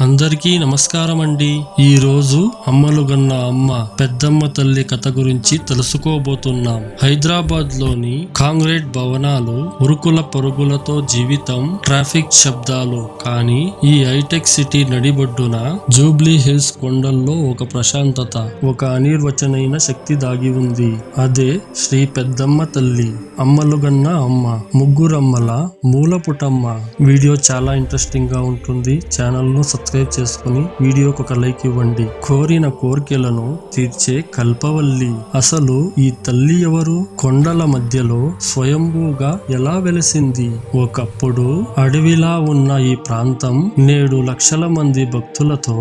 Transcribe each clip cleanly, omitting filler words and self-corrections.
అందరికీ నమస్కారం అండి. ఈ రోజు అమ్మలు గన్న అమ్మ పెద్దమ్మ తల్లి కథ గురించి తెలుసుకోబోతున్నాం. హైదరాబాద్ లోని కాంక్రీట్ భవనాలు, ఉరుకుల పరుగులతో జీవితం, ట్రాఫిక్ శబ్దాలు, కానీ ఈ హైటెక్ సిటీ నడిబొడ్డున జూబ్లీ హిల్స్ కొండల్లో ఒక ప్రశాంతత, ఒక అనిర్వచనైన శక్తి దాగి ఉంది. అదే శ్రీ పెద్దమ్మ తల్లి. అమ్మలు గన్న అమ్మ, ముగ్గురమ్మల మూలపుటమ్మ. వీడియో చాలా ఇంట్రెస్టింగ్ గా ఉంటుంది. ఛానల్ ను సబ్స్క్రైబ్ చేసుకుని వీడియోకి ఒక లైక్ ఇవ్వండి. కోరిన కోర్కెలను తీర్చే కల్పవల్లి. అసలు ఈ తల్లి ఎవరు? కొండల మధ్యలో స్వయంభూగా ఎలా వెలిసింది? ఒకప్పుడు అడవిలా ఉన్న ఈ ప్రాంతం నేడు లక్షల మంది భక్తులతో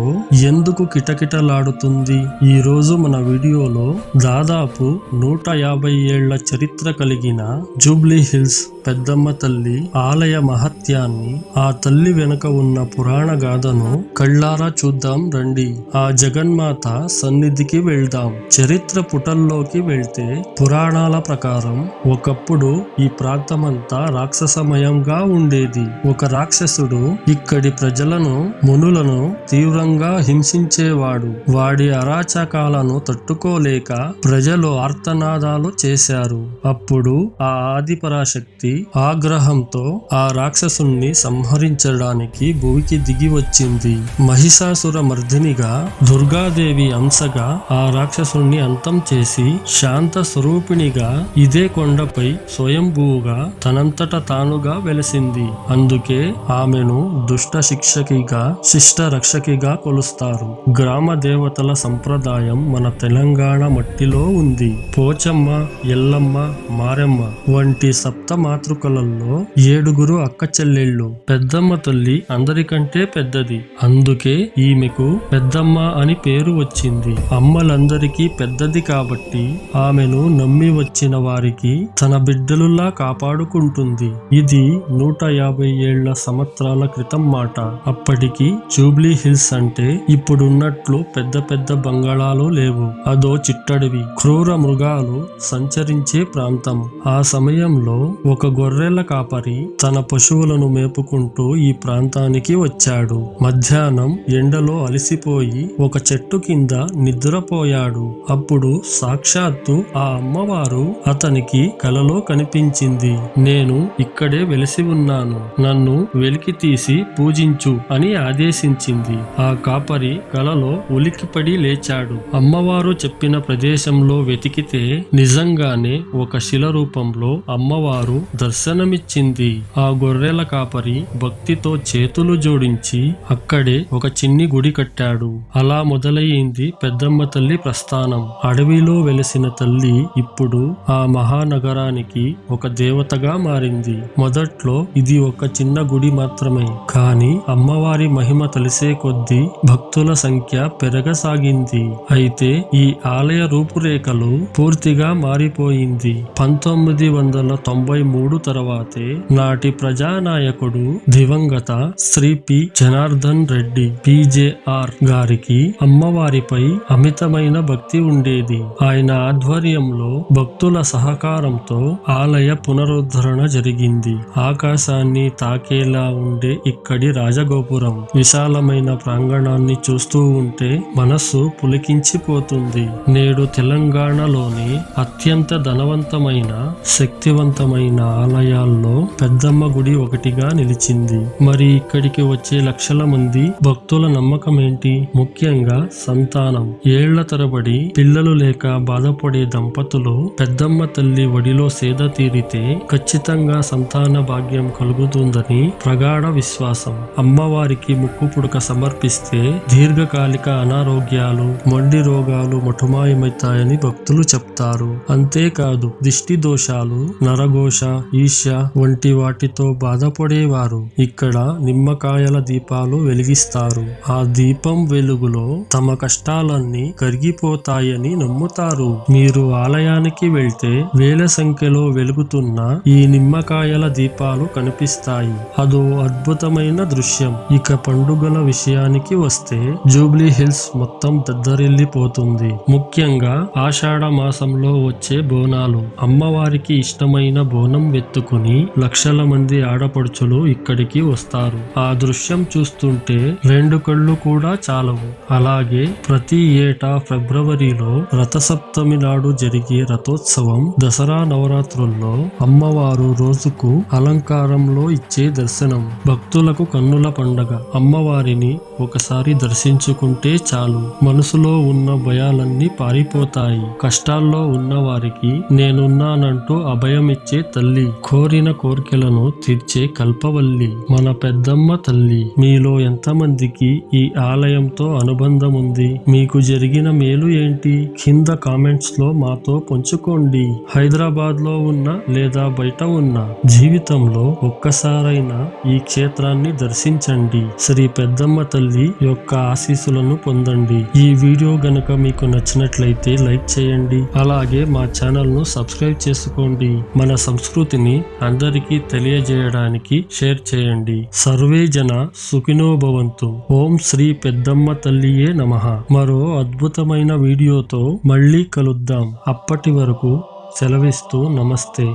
ఎందుకు కిటకిటలాడుతుంది? ఈ రోజు మన వీడియోలో దాదాపు 150 ఏళ్ల చరిత్ర కలిగిన జూబ్లీ హిల్స్ పెద్దమ్మ తల్లి ఆలయ మహత్యాన్ని, ఆ తల్లి వెనుక ఉన్న పురాణ గాథను కళ్ళారా చూద్దాం రండి. ఆ జగన్మాత సన్నిధికి వెళ్దాం. చరిత్ర పుటల్లోకి వెళ్తే పురాణాల ప్రకారం ఒకప్పుడు ఈ ప్రాంతమంతా రాక్షసమయంగా ఉండేది. ఒక రాక్షసుడు ఇక్కడి ప్రజలను, మునులను తీవ్రంగా హింసించేవాడు. వాడి అరాచకాలను తట్టుకోలేక ప్రజలు ఆర్తనాదాలు చేశారు. అప్పుడు ఆ ఆదిపరాశక్తి ఆగ్రహంతో ఆ రాక్షసుణ్ణి సంహరించడానికి భూమికి దిగి వచ్చింది. మహిషాసుర మర్దినిగా, దుర్గాదేవి అంశగా ఆ రాక్షసుణ్ణి అంతం చేసి శాంత స్వరూపిణిగా ఇదే కొండపై స్వయంభూగా తనంతట తానుగా వెలిసింది. అందుకే ఆమెను దుష్ట శిక్షకిగా, శిష్ట రక్షకిగా కొలుస్తారు. గ్రామ దేవతల సంప్రదాయం మన తెలంగాణ మట్టిలో ఉంది. పోచమ్మ, ఎల్లమ్మ, మారెమ్మ వంటి సప్త మాతృకలలో 7 అక్క చెల్లెళ్ళు. పెద్దమ్మ తల్లి అందరికంటే పెద్దది. అందుకే ఈమెకు పెద్దమ్మ అని పేరు వచ్చింది. అమ్మలందరికీ పెద్దది కాబట్టి ఆమెను నమ్మి వచ్చిన వారికి తన బిడ్డలులా కాపాడుకుంటుంది. ఇది 150 ఏళ్ల సంవత్సరాల క్రితం మాట. అప్పటికి జూబ్లీ హిల్స్ అంటే ఇప్పుడున్నట్లు పెద్ద పెద్ద బంగాళాలు లేవు. అదో చిట్టడివి, క్రూర మృగాలు సంచరించే ప్రాంతం. ఆ సమయంలో ఒక గొర్రెల కాపరి తన పశువులను మేపుకుంటూ ఈ ప్రాంతానికి వచ్చాడు. మధ్యాహ్నం ఎండలో అలసిపోయి ఒక చెట్టు కింద నిద్రపోయాడు. అప్పుడు సాక్షాత్తు ఆ అమ్మవారు అతనికి కలలో కనిపించింది. నేను ఇక్కడే వెలిసి ఉన్నాను, నన్ను వెలికి తీసి పూజించు అని ఆదేశించింది. ఆ కాపరి కలలో ఉలిక్కిపడి లేచాడు. అమ్మవారు చెప్పిన ప్రదేశంలో వెతికితే నిజంగానే ఒక శిల రూపంలో అమ్మవారు దర్శనమిచ్చింది. ఆ గొర్రెల కాపరి భక్తితో చేతులు జోడించి అక్కడే ఒక చిన్ని గుడి కట్టాడు. అలా మొదలయ్యింది పెద్దమ్మ తల్లి ప్రస్థానం. అడవిలో వెలిసిన తల్లి ఇప్పుడు ఆ మహానగరానికి ఒక దేవతగా మారింది. మొదట్లో ఇది ఒక చిన్న గుడి మాత్రమే. కానీ అమ్మవారి మహిమ తెలిసే కొద్దీ భక్తుల సంఖ్య పెరగసాగింది. అయితే ఈ ఆలయ రూపురేఖలు పూర్తిగా మారిపోయింది. 1993 తర్వాతే నాటి ప్రజానాయకుడు దివంగత శ్రీ పి జనార్దన్ రెడ్డి PJR గారికి అమ్మవారిపై అమితమైన భక్తి ఉండేది. ఆయన ఆధ్వర్యంలో భక్తుల సహకారంతో ఆలయ పునరుద్ధరణ జరిగింది. ఆకాశాన్ని తాకేలా ఉండే ఇక్కడి రాజగోపురం, విశాలమైన ప్రాంగణాన్ని చూస్తూ ఉంటే మనస్సు పులికించిపోతుంది. నేడు తెలంగాణలోని అత్యంత ధనవంతమైన, శక్తివంతమైన ఆలయాల్లో పెద్దమ్మ గుడి ఒకటిగా నిలిచింది. మరి ఇక్కడికి వచ్చే లక్షల మంది భక్తుల నమ్మకం ఏంటి? ముఖ్యంగా సంతానం. ఏళ్ల తరబడి పిల్లలు లేక బాధపడే దంపతులు పెద్దమ్మ తల్లి ఒడిలో సేద తీరితే ఖచ్చితంగా సంతాన భాగ్యం కలుగుతుందని ప్రగాఢ విశ్వాసం. అమ్మవారికి ముక్కు పుడక సమర్పిస్తే దీర్ఘకాలిక అనారోగ్యాలు, మొండి రోగాలు మటుమాయమవుతాయని భక్తులు చెప్తారు. అంతేకాదు దిష్టి దోషాలు, నరఘోష, ఈర్ష్య వంటి వాటితో బాధపడేవారు ఇక్కడ నిమ్మకాయల దీపాలు వెలిగిస్తారు. ఆ దీపం వెలుగులో తమ కష్టాలన్నీ కరిగిపోతాయని నమ్ముతారు. మీరు ఆలయానికి వెళ్తే వేల సంఖ్యలో వెలుగుతున్న ఈ నిమ్మకాయల దీపాలు కనిపిస్తాయి. అదో అద్భుతమైన దృశ్యం. ఇక పండుగల విషయానికి వస్తే జూబ్లీ హిల్స్ మొత్తం దద్దరిల్లిపోతుంది. ముఖ్యంగా ఆషాఢ మాసంలో వచ్చే బోనాలు. అమ్మవారికి ఇష్టమైన బోనం వెత్తుకుని లక్షల మంది ఆడపడుచులు ఇక్కడికి వస్తారు. ఆ దృశ్యం చూస్తుంటే చూడాలంటే 2 కళ్ళు కూడా చాలవు. అలాగే ప్రతి ఏటా ఫిబ్రవరిలో రథసప్తమి నాడు జరిగే రథోత్సవం దసరా నవరాత్రుల్లో అమ్మవారు రోజుకు అలంకారంలో ఇచ్చే దర్శనం భక్తులకు కన్నుల పండగ. అమ్మవారిని ఒకసారి దర్శించుకుంటే చాలు, మనసులో ఉన్న భయాలన్నీ పారిపోతాయి. కష్టాల్లో ఉన్న వారికి నేనున్నానంటూ అభయమిచ్చే తల్లి, కోరిన కోర్కెలను తీర్చే కల్పవల్లి మన పెద్దమ్మ తల్లి. మీలో ఎంతమందికి ఈ ఆలయంతో అనుబంధం ఉంది? మీకు జరిగిన మేలు ఏంటి? కింద కామెంట్స్ లో మాతో పంచుకోండి. హైదరాబాద్ లో ఉన్న లేదా బయట ఉన్న జీవితంలో ఒక్కసారైనా ఈ క్షేత్రాన్ని దర్శించండి. శ్రీ పెద్దమ్మ తల్లి యొక్క ఆశీస్సులను పొందండి. ఈ వీడియో గనక మీకు నచ్చినట్లయితే లైక్ చేయండి. అలాగే మా ఛానల్ ను సబ్స్క్రైబ్ చేసుకోండి. మన సంస్కృతిని అందరికీ తెలియజేయడానికి షేర్ చేయండి. సర్వే జన సుఖినో భవంతు. ఓం శ్రీ పెద్దమ్మ తల్లియే నమః. మరో అద్భుతమైన వీడియోతో మళ్ళీ కలుద్దాం. అప్పటి వరకు సెలవిస్తూ నమస్తే.